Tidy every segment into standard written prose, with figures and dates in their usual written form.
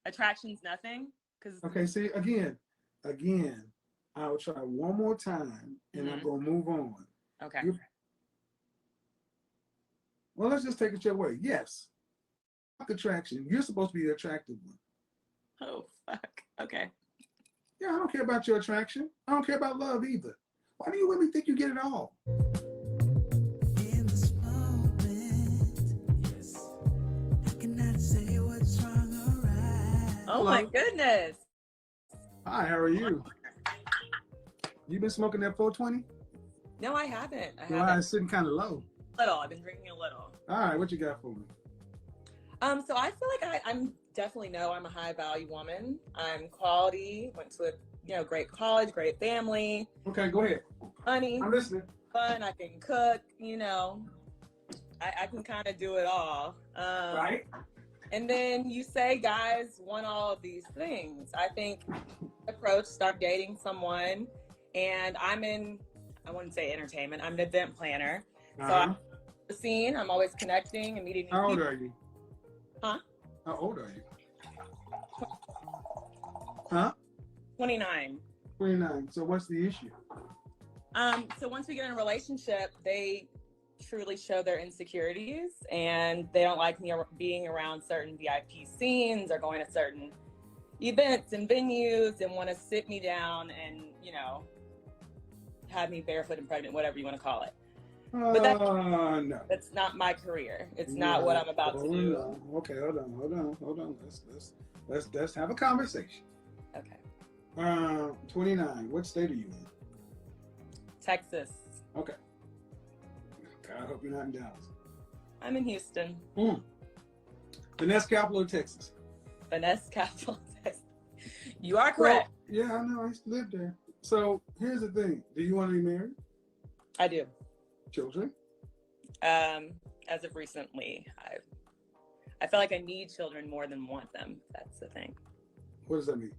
Attraction's nothing? Because Okay, see, again, I'll try one more time and I'm going to move on. okay. You, well, let's just take it your way. Yes, attraction. You're supposed to be the attractive one. Oh, fuck. Okay. Yeah, I don't care about your attraction. I don't care about love either. Why do you women think you get it all? In this moment, yes, I cannot say what's wrong or right. Oh my goodness. Hi, how are you? You been smoking that 420? No, I haven't. Why it's sitting kind of low? Little. I've been drinking a little. All right, what you got for me? So I feel like I'm definitely know I'm a high value woman. I'm quality. Went to a great college, great family. Okay, go ahead. Money, I'm listening. fun. I can cook. I can kind of do it all. Right. And then you say guys want all of these things. I think approach, start dating someone, and I wouldn't say entertainment. I'm an event planner. So I'm the scene. I'm always connecting and meeting new How old people. are you? Huh? How old are you? Huh? 29. 29. So what's the issue? So once we get in a relationship, they truly show their insecurities and they don't like me being around certain VIP scenes or going to certain events and venues and want to sit me down and, have me barefoot and pregnant, whatever you want to call it. But No. That's not my career. It's not what I'm about to do. No. Okay, hold on. Let's have a conversation. Okay. 29. What state are you in? Texas. Okay. God, I hope you're not in Dallas. I'm in Houston. The next capital of Texas. Finesse capital, Texas. You are correct. Well, yeah, I know. I used to live there. So here's the thing. Do you want to be married? I do. Children? As of recently, I feel like I need children more than want them. That's the thing. What does that mean?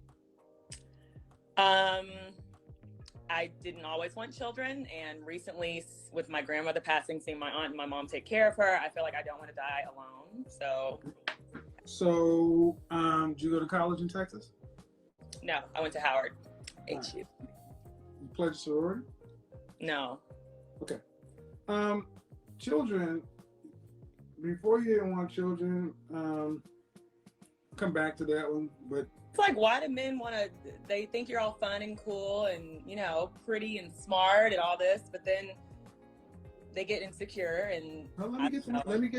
I didn't always want children, and recently, with my grandmother passing, seeing my aunt and my mom take care of her, I feel like I don't want to die alone. So, did you go to college in Texas? No, I went to Howard, HU. You pledged sorority? No. Okay. Children, before you didn't want children, come back to that one, but It's like, why do men they think you're all fun and cool and, pretty and smart and all this, but then they get insecure and... let me get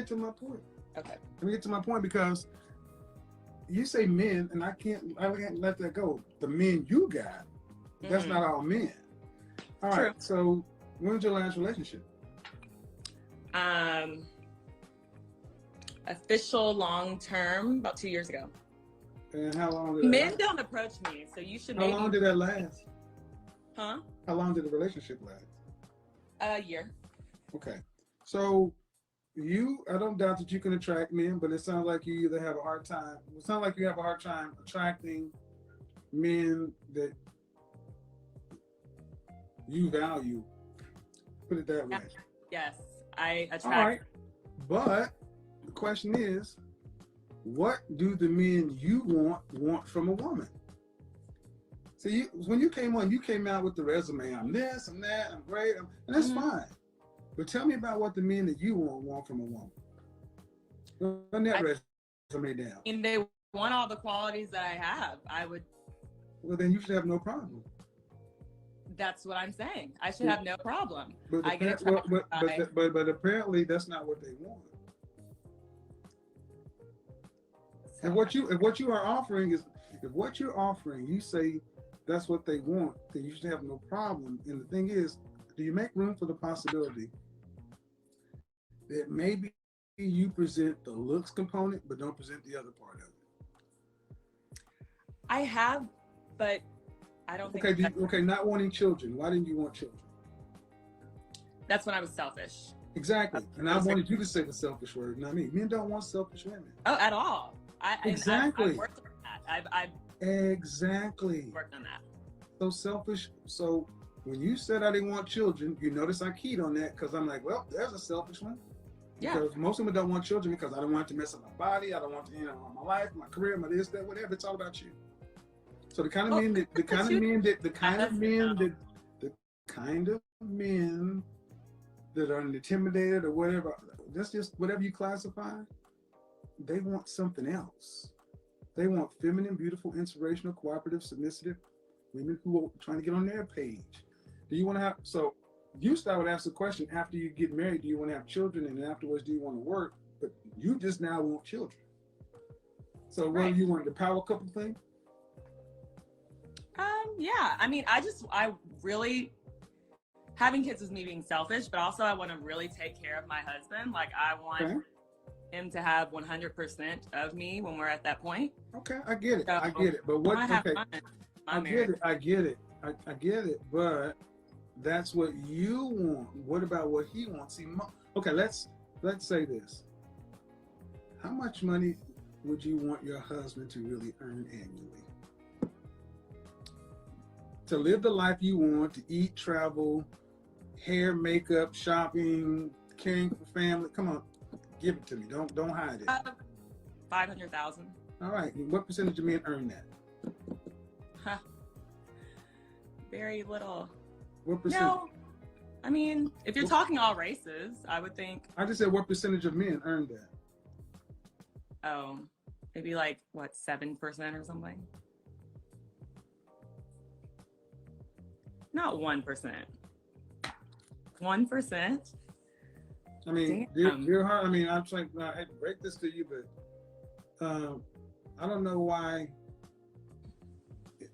to my point. Okay. Let me get to my point because you say men, and I can't let that go. The men you got, that's not all men. All right, so when was your last relationship? Official long-term, about 2 years ago. And how long did Men don't approach me, so you should How long did that last? Huh? How long did the relationship last? A year. Okay. So I don't doubt that you can attract men, but it sounds like you either have a hard time. It sounds like you have a hard time attracting men that you value. Put it that way. Yes, I attract. All right. But the question is, what do the men you want from a woman? See, when you came out with the resume. I'm this, I'm that, I'm great, and that's fine. But tell me about what the men that you want from a woman. Run that resume down. And they want all the qualities that I have. I would. Well, then you should have no problem. That's what I'm saying. I should have no problem. But but apparently that's not what they want. So and if what you are offering, you say that's what they want, then you should have no problem. And the thing is, do you make room for the possibility that maybe you present the looks component, but don't present the other part of it? I have, but I don't think. Okay, not wanting children. Why didn't you want children? That's when I was selfish. Exactly. And I wanted you to say the selfish word, not me. Men don't want selfish women. Oh, at all. Exactly. I've worked on that. I've exactly worked on that. So selfish. So when you said I didn't want children, you notice I keyed on that because I'm like, well, there's a selfish one. Yeah. Because most women don't want children because I don't want to mess up my body. I don't want to, my life, my career, my this, that, whatever. It's all about you. So the kind of men that, the kind of men that are intimidated or whatever, that's just whatever you classify, they want something else. They want feminine, beautiful, inspirational, cooperative, submissive women who are trying to get on their page. Do you want to have, so you start with ask the question after you get married, do you want to have children? And then afterwards, do you want to work? But you just now want children. So what do you want, the power couple thing? Yeah. I mean, I really, having kids is me being selfish, but also I want to really take care of my husband. Like I want him to have 100% of me when we're at that point. Okay, I get it. So, I get it. But what, I get it. But that's what you want. What about what he wants? See, okay, let's say this. How much money would you want your husband to really earn annually? To live the life you want, to eat, travel, hair, makeup, shopping, caring for family. Come on, give it to me. Don't hide it. 500,000. All right. What percentage of men earn that? Huh. Very little. What percentage? No, I mean, if you're talking all races, I would think. I just said what percentage of men earn that? Oh, maybe like what, 7% or something. Not 1%. 1%. I mean, you're hard. I mean, I'm trying. I hate to break this to you, but I don't know why.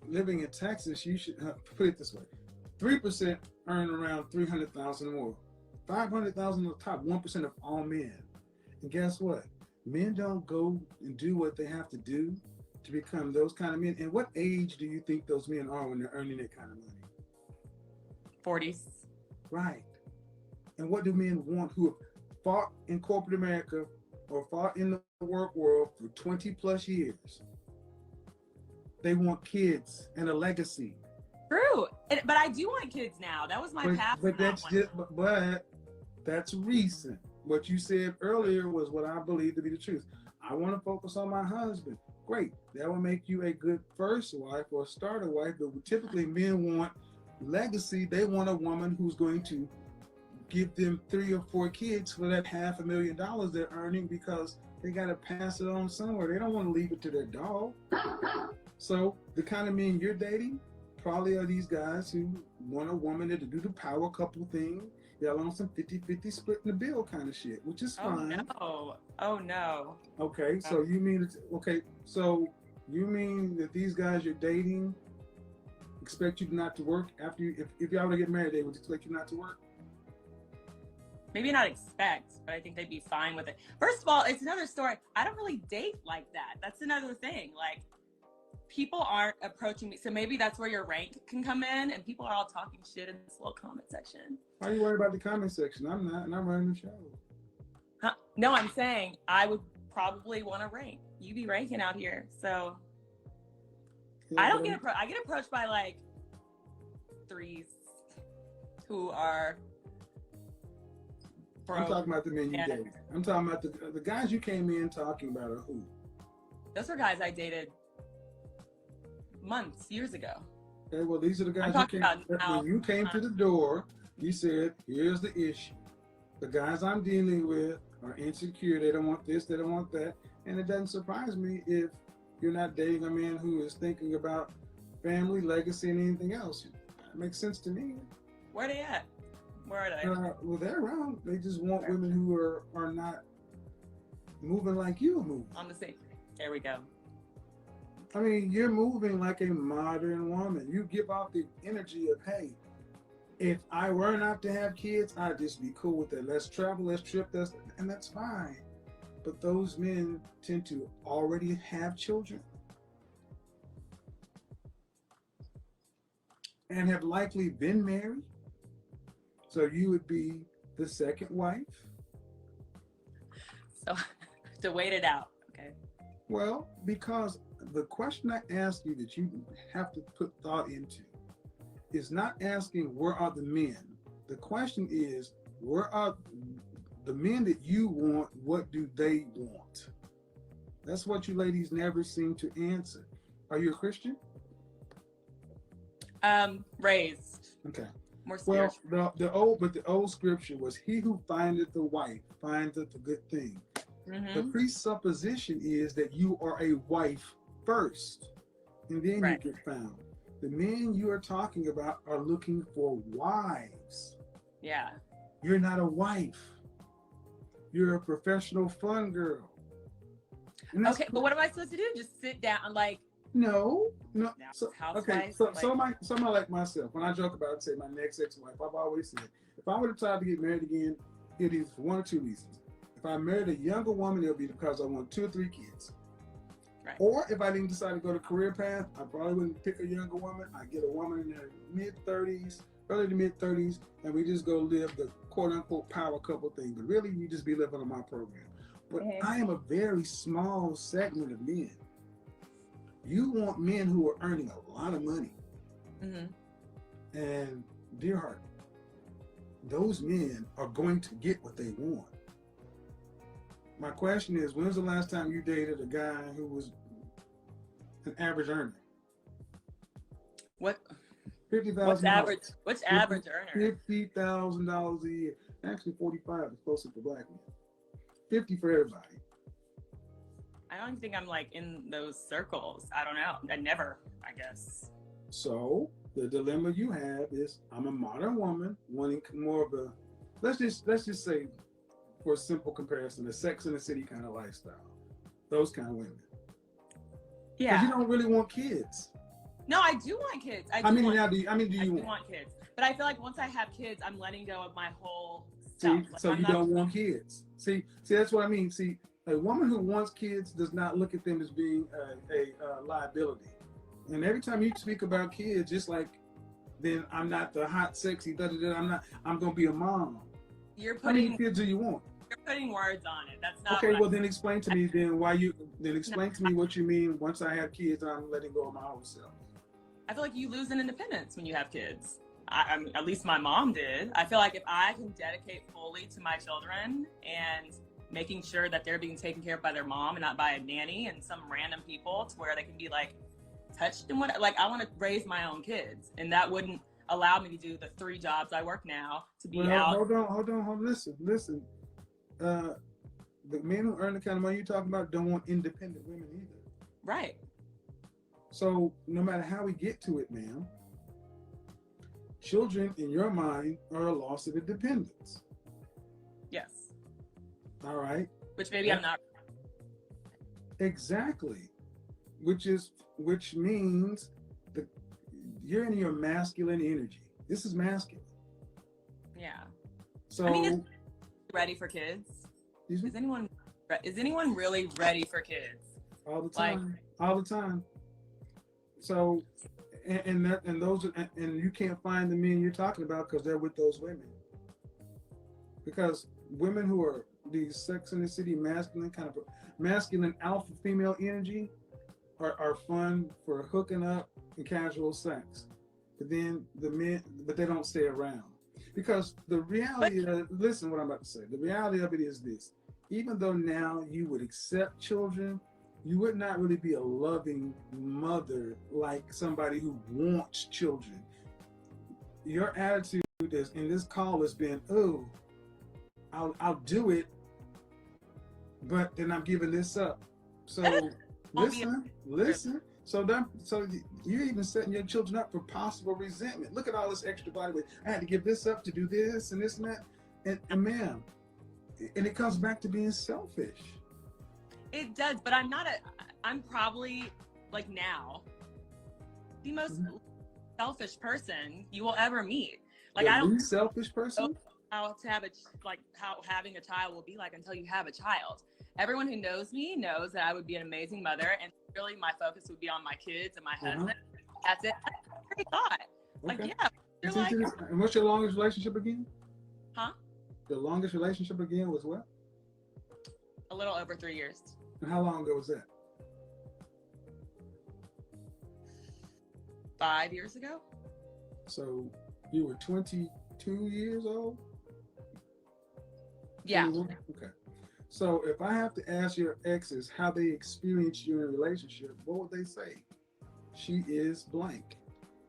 Living in Texas, you should put it this way: 3% earn around 300,000 or more. 500,000 on the top. 1% of all men. And guess what? Men don't go and do what they have to do to become those kind of men. And what age do you think those men are when they're earning that kind of money? 40s. Right. And what do men want who have fought in corporate America or fought in the work world for 20 plus years? They want kids and a legacy. True. But I do want kids now. That was my past. But that's recent. What you said earlier was what I believe to be the truth. I want to focus on my husband. Great. That will make you a good first wife or starter wife. But typically men want legacy. They want a woman who's going to give them 3 or 4 kids for that $500,000 they're earning because they got to pass it on somewhere. They don't want to leave it to their dog. So the kind of men you're dating probably are these guys who want a woman to do the power couple thing. They're on some 50-50 splitting the bill kind of shit, which is fine. Oh no. Okay, so you mean that these guys you're dating expect you not to work after you, if y'all were to get married, they would expect you not to work? Maybe not expect, but I think they'd be fine with it. First of all, it's another story. I don't really date like that. That's another thing. Like, people aren't approaching me. So maybe that's where your rank can come in, and people are all talking shit in this little comment section. Why are you worried about the comment section? I'm not, and I'm running the show. Huh? No, I'm saying I would probably want to rank. You be ranking out here, so yeah, I don't get I get approached by like 3s who are broke. I'm talking about the men you dated. I'm talking about the guys you came in talking about are who? Those are guys I dated months, years ago. Okay, well, these are the guys when you came to the door, you said, here's the issue. The guys I'm dealing with are insecure. They don't want this, they don't want that. And it doesn't surprise me if you're not dating a man who is thinking about family, legacy, and anything else. It makes sense to me. Where are they at? Where are they? Well, they're around. They just want women who are not moving like you move. On the same. There we go. I mean, you're moving like a modern woman. You give off the energy of, hey, if I were not to have kids, I'd just be cool with it. Let's travel, let's trip, and that's fine. But those men tend to already have children and have likely been married. So you would be the second wife. So to wait it out, okay? Well, because the question I ask you that you have to put thought into is not asking where are the men. The question is, the men that you want, what do they want? That's what you ladies never seem to answer. Are you a Christian? Raised Okay. more Well, spiritual. the old scripture was, "He who findeth a wife findeth a good thing." The Mm-hmm. presupposition is that you are a wife first, and then you Right. get found. The men you are talking about are looking for wives. Yeah. You're not a wife. You're a professional fun girl. And that's Okay, but what am I supposed to do? Just sit down, like, no. now, So okay, housewife? so Like, somebody like myself, when I joke about it, say my next ex-wife, I've always said, if I were to try to get married again, it is for one or two reasons. If I married a younger woman, it'll be because I want 2 or 3 kids. right. Or if I didn't decide to go the career path, I probably wouldn't pick a younger woman. I'd get a woman in their mid-30s, early to mid-30s, and we just go live the quote-unquote power couple thing. But really, you just be living on my program. But Mhm. I am a very small segment of men. You want men who are earning a lot of money. Mm-hmm. And dear heart, those men are going to get what they want. My question is, when's the last time you dated a guy who was an average earner? What's $50,000. average? What's average earner? $50,000 a year. Actually, 45 is closer for black men. 50 for everybody. I don't think I'm like in those circles. I don't know. I never, I guess. So the dilemma you have is, I'm a modern woman wanting more of a, let's just say, for a simple comparison, a Sex and the City kind of lifestyle. Those kind of women. Because Yeah. you don't really want kids. No, I do want kids. How many want, now do you I do want? want kids. But I feel like once I have kids, I'm letting go of my whole See, self. Like, so I'm you not- don't want kids. See, that's what I mean. See, a woman who wants kids does not look at them as being a liability. And every time you speak about kids, just like, then I'm not the hot, sexy, I'm going to be a mom. You're How many putting kids do you want? you're putting words on it. That's not Okay, what well then explain to me explain to me what you mean once I have kids, I'm letting go of my whole self. I feel like you lose an independence when you have kids. I mean, at least my mom did. I feel like if I can dedicate fully to my children and making sure that they're being taken care of by their mom and not by a nanny and some random people, to where they can be like touched and what, like, I want to raise my own kids, and that wouldn't allow me to do the 3 jobs I work now, to be out. Hold on. Listen. The men who earn the kind of money you're talking about don't want independent women either. Right. So no matter how we get to it, ma'am, children in your mind are a loss of independence. Yes. All right. Which maybe I'm not. Exactly. Which means you're in your masculine energy. This is masculine. Yeah. So I mean, is ready for kids? excuse me? Is anyone really ready for kids? All the time. So, and you can't find the men you're talking about because they're with those women. Because women who are these Sex and the City masculine alpha female energy are fun for hooking up and casual sex. But then they don't stay around. Because the reality listen what I'm about to say. The reality of it is this. Even though now you would accept children, you would not really be a loving mother like somebody who wants children. Your attitude in this call has been, oh, I'll do it, but then I'm giving this up. So listen. So you're even setting your children up for possible resentment. Look at all this extra body weight. I had to give this up to do this and this and that. And ma'am, and it comes back to being selfish. It does, but I'm probably, like, now the most selfish person you will ever meet. Like, I don't know selfish person. how to have how having a child will be like until you have a child. Everyone who knows me knows that I would be an amazing mother, and really my focus would be on my kids and my husband. That's it. That's a great thought. Like, Okay. yeah. You're like, And what's your longest relationship again? huh? The longest relationship again was what? A little over 3 years. And how long ago was that? 5 years ago. So you were 22 years old? Yeah. Okay. So if I have to ask your exes how they experience you in a relationship, what would they say? She is blank.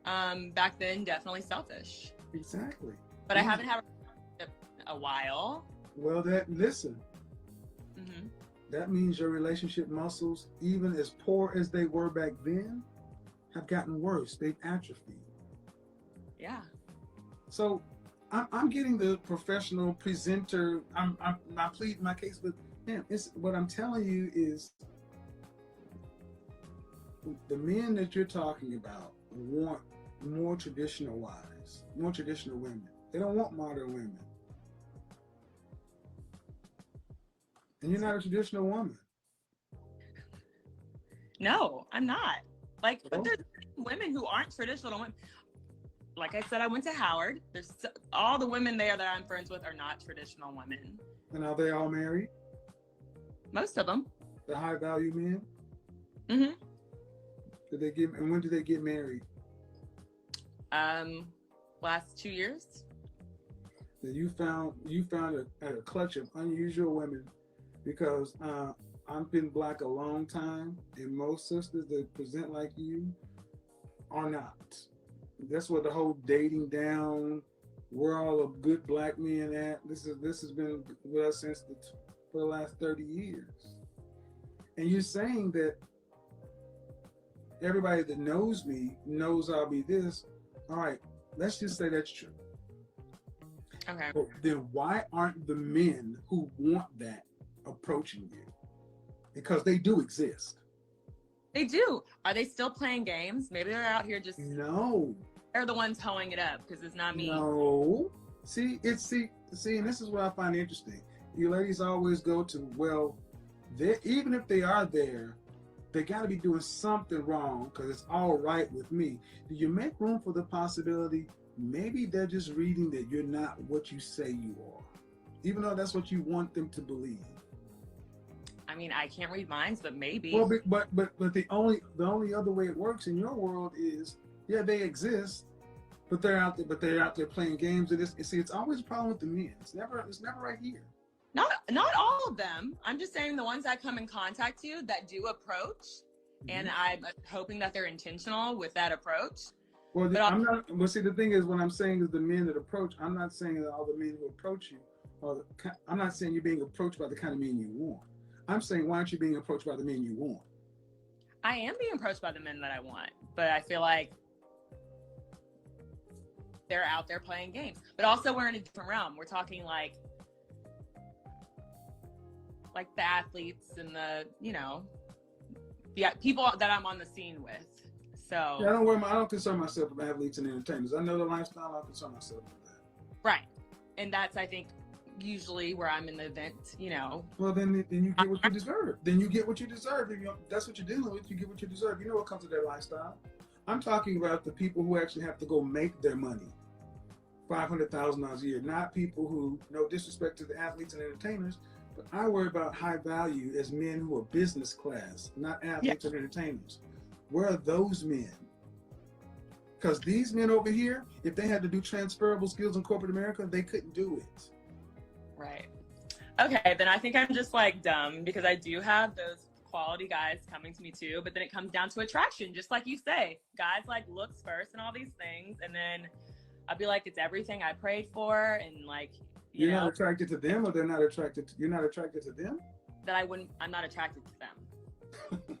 Back then, definitely selfish. Exactly. But I haven't had a relationship in a while. Well, listen, Hmm. that means your relationship muscles, even as poor as they were back then, have gotten worse. They've atrophied. Yeah. So I'm getting the professional presenter. I'm pleading my case, but man, it's what I'm telling you is the men that you're talking about want more traditional wives, more traditional women. They don't want modern women. And you're not a traditional woman. No, I'm not. Like, Oh. but there's women who aren't traditional women. Like I said, I went to Howard. All the women there that I'm friends with are not traditional women. And are they all married? Most of them. The high value men? Mm-hmm. And when did they get married? Last 2 years. That you found a clutch of unusual women, because I've been black a long time, and most sisters that present like you are not. That's what the whole dating down, where all the good black men at. This has been with us for the last 30 years. And you're saying that everybody that knows me knows I'll be this. All right, let's just say that's true. Okay. But then why aren't the men who want that approaching you? Because they do exist. They do. Are they still playing games? Maybe they're out here just. No. They're the ones hoeing it up because it's not me. No. See, and this is what I find interesting. You ladies always go to, well, even if they are there, they got to be doing something wrong because it's all right with me. Do you make room for the possibility maybe they're just reading that you're not what you say you are, even though that's what you want them to believe? I mean, I can't read minds, but maybe. Well, but the only other way it works in your world is, yeah, they exist, but they're out there playing games. It's always a problem with the men. It's never right here. Not all of them. I'm just saying the ones that come in contact you that do approach, and I'm hoping that they're intentional with that approach. Well, I'm not. Well, see, the thing is, what I'm saying is the men that approach. I'm not saying that all the men who approach you, I'm not saying you're being approached by the kind of men you want. I'm saying, why aren't you being approached by the men you want? I am being approached by the men that I want, but I feel like they're out there playing games. But also, we're in a different realm. We're talking like the athletes and the people that I'm on the scene with. So yeah, I don't concern myself with athletes and entertainers. I know the lifestyle. I don't concern myself with that. Right, and that's, I think, usually where I'm in the event. Well, then you get what you deserve. Then you get what you deserve. If that's what you're dealing with, you get what you deserve. You know what comes with that lifestyle. I'm talking about the people who actually have to go make their money, $500,000 a year. Not people who, no disrespect to the athletes and entertainers, but I worry about high value as men who are business class, not athletes and entertainers. Where are those men? Because these men over here, if they had to do transferable skills in corporate America, they couldn't do it. Right. Okay, then I think I'm just dumb because I do have those quality guys coming to me too, but then it comes down to attraction, just like you say. Guys looks first and all these things, and then I'll be like, it's everything I prayed for, and you're not attracted to them, or they're not attracted to, you're not attracted to them? I'm not attracted to them.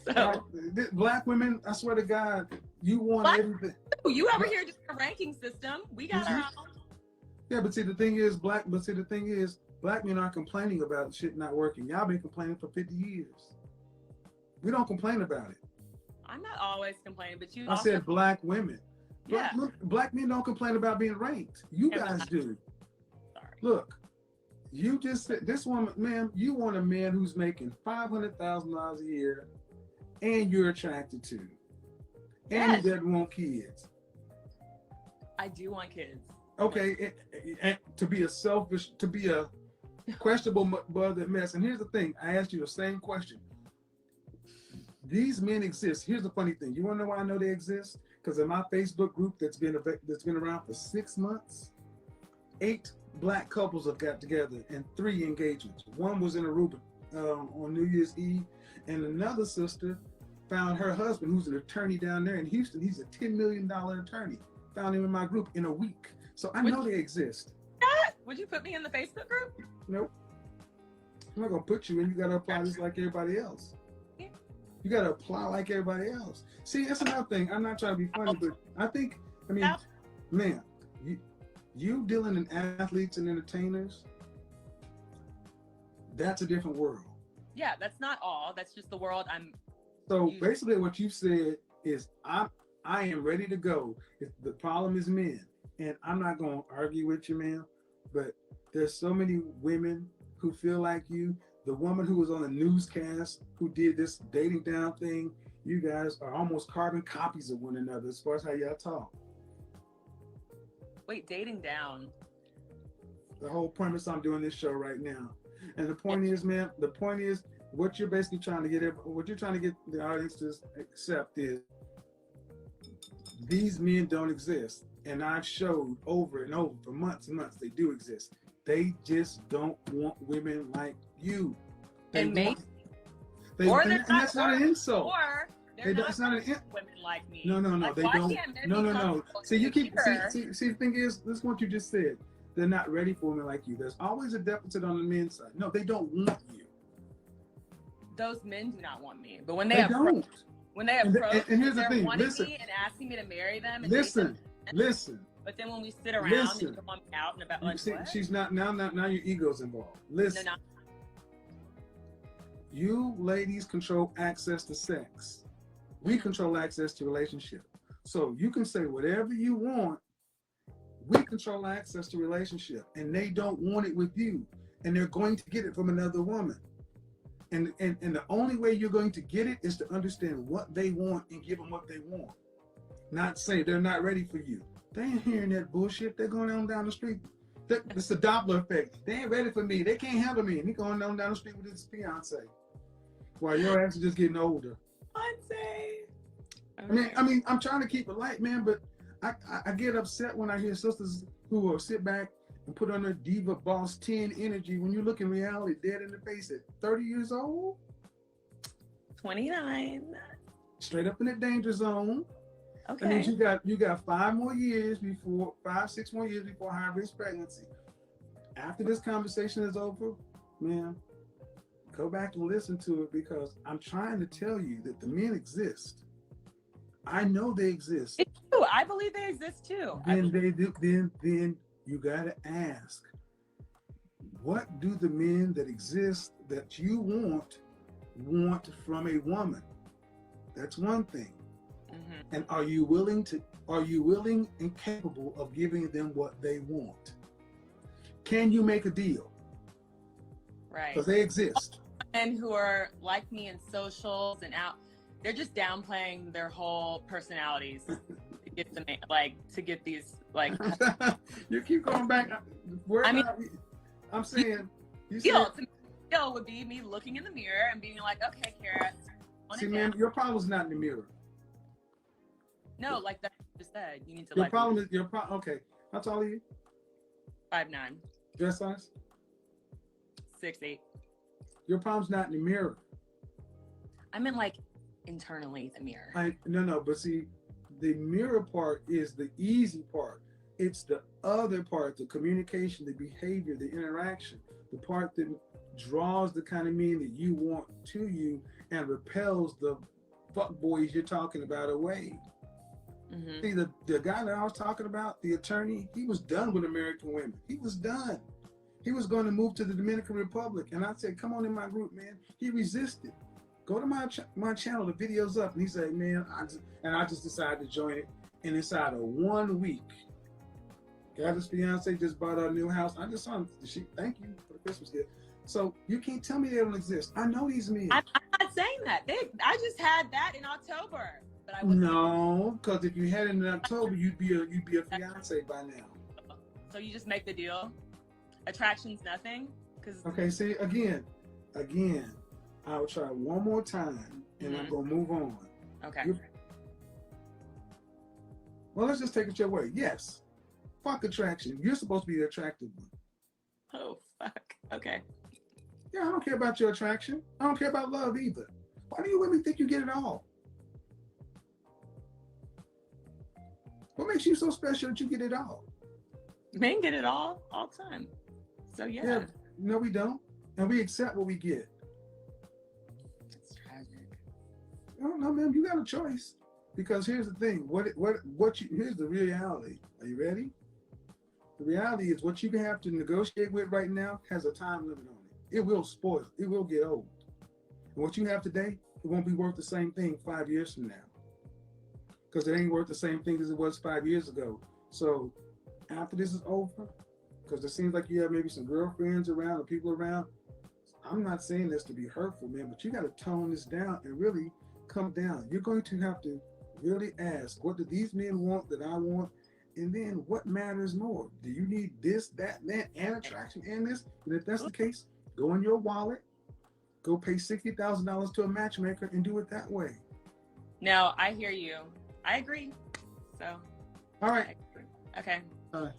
So black women, I swear to God, you want everything. You over here just a ranking system. We got our own. Yeah, but see the thing is, black men aren't complaining about shit not working. Y'all been complaining for 50 years. We don't complain about it. I'm not always complaining, but you. I said black women. Yeah. Black men don't complain about being ranked. You guys do. Sorry. Look, you just said this woman, ma'am. You want a man who's making $500,000 a year, and you're attracted to, and he doesn't want kids. I do want kids. Okay, and to be a questionable mother mess. And here's the thing: I asked you the same question. These men exist. Here's the funny thing: you want to know why I know they exist? Because in my Facebook group that's been around for 6 months, 8 black couples have got together and 3 engagements. One was in Aruba on New Year's Eve, and another sister found her husband, who's an attorney down there in Houston. He's a $10 million attorney. Found him in my group in a week. So I know they exist. Would you put me in the Facebook group? Nope. I'm not gonna put you in. You gotta apply just like everybody else. Yeah. You gotta apply like everybody else. See, that's another thing. I'm not trying to be funny, but I mean, man, you dealing in athletes and entertainers, that's a different world. Yeah, that's not all. That's just the world I'm. So basically, what you said is, I am ready to go. If the problem is men, and I'm not gonna argue with you, man, but there's so many women who feel like you. The woman who was on the newscast who did this dating down thing, you guys are almost carbon copies of one another as far as how y'all talk. Wait, dating down. The whole premise I'm doing this show right now. And the point is, man, what you're basically trying to get the audience to accept is these men don't exist. And I've showed over and over for months and months they do exist. They just don't want women like you. And that's not an insult. Or they're not women like me. No, like, they don't. No. See, you keep see. The thing is, this is what you just said. They're not ready for women like you. There's always a deficit on the men's side. No, they don't want you. Those men do not want me. But when they approach, and here's the thing. Listen, me and asking me to marry them. And listen. But then when we sit around and you come out and about, like, see, what? She's not now. Your ego's involved. Listen. No. You ladies control access to sex. We control access to relationship. So you can say whatever you want. We control access to relationship, and they don't want it with you, and they're going to get it from another woman. And the only way you're going to get it is to understand what they want and give them what they want. Not say they're not ready for you. They ain't hearing that bullshit. They're going on down the street. It's the Doppler effect. They ain't ready for me. They can't handle me. And he going on down the street with his fiance, while your ass is just getting older. Fiance. I mean, I'm trying to keep it light, man, but I get upset when I hear sisters who will sit back and put on their diva boss 10 energy when you look in reality dead in the face at 30 years old. 29. Straight up in the danger zone. Okay. That means you got 5 more years before 6 more years before high risk pregnancy. After this conversation is over, man, go back and listen to it, because I'm trying to tell you that the men exist. I know they exist. It's true. I believe they exist too. Then you gotta ask, what do the men that exist that you want from a woman? That's one thing. Mm-hmm. And are you willing and capable of giving them what they want? Can you make a deal? Right. Because they exist. Men who are like me in socials and out, they're just downplaying their whole personalities to get them, to get these, like. You keep going back. I'm saying. Skill would be me looking in the mirror and being like, okay, Kara. See, man, your problem is not in the mirror. No, like that you just said. You need to your problem is your problem. Okay, how tall are you? 5'9". Dress size? 6'8". Your problem's not in the mirror. I meant like internally the mirror. No, but see, the mirror part is the easy part. It's the other part, the communication, the behavior, the interaction, the part that draws the kind of men that you want to you and repels the fuck boys you're talking about away. Mm-hmm. See, the guy that I was talking about, the attorney, he was done with American women. He was done. He was going to move to the Dominican Republic. And I said, come on in my group, man. He resisted. Go to my channel, the video's up. And he said, man, I just decided to join it. And inside of 1 week, got his fiance, just bought our new house. I just saw him. Thank you for the Christmas gift. So you can't tell me they don't exist. I know these men. I'm not saying that. I just had that in October. But I no, because if you had it in October, you'd be a fiance by now. So you just make the deal. Attraction's nothing. Okay. See, again, I will try one more time, and I'm gonna move on. Okay. Well, let's just take it your way. Yes, fuck attraction. You're supposed to be the attractive one. Oh, fuck. Okay. Yeah, I don't care about your attraction. I don't care about love either. Why do you women think you get it all? What makes you so special that you get it all? Men get it all the time. So yeah. Yeah, no, we don't. And we accept what we get. It's tragic. No, ma'am, you got a choice. Because here's the thing. Here's the reality. Are you ready? The reality is what you have to negotiate with right now has a time limit on it. It will spoil. It will get old. And what you have today, it won't be worth the same thing 5 years from now. Because it ain't worth the same thing as it was 5 years ago. So after this is over, because it seems like you have maybe some girlfriends around or people around, I'm not saying this to be hurtful, man, but you got to tone this down and really come down. You're going to have to really ask, what do these men want that I want? And then what matters more? Do you need this, that, and attraction and this? And if that's the case, go in your wallet, go pay $60,000 to a matchmaker and do it that way. No, I hear you. I agree. So. All right. Okay. All right.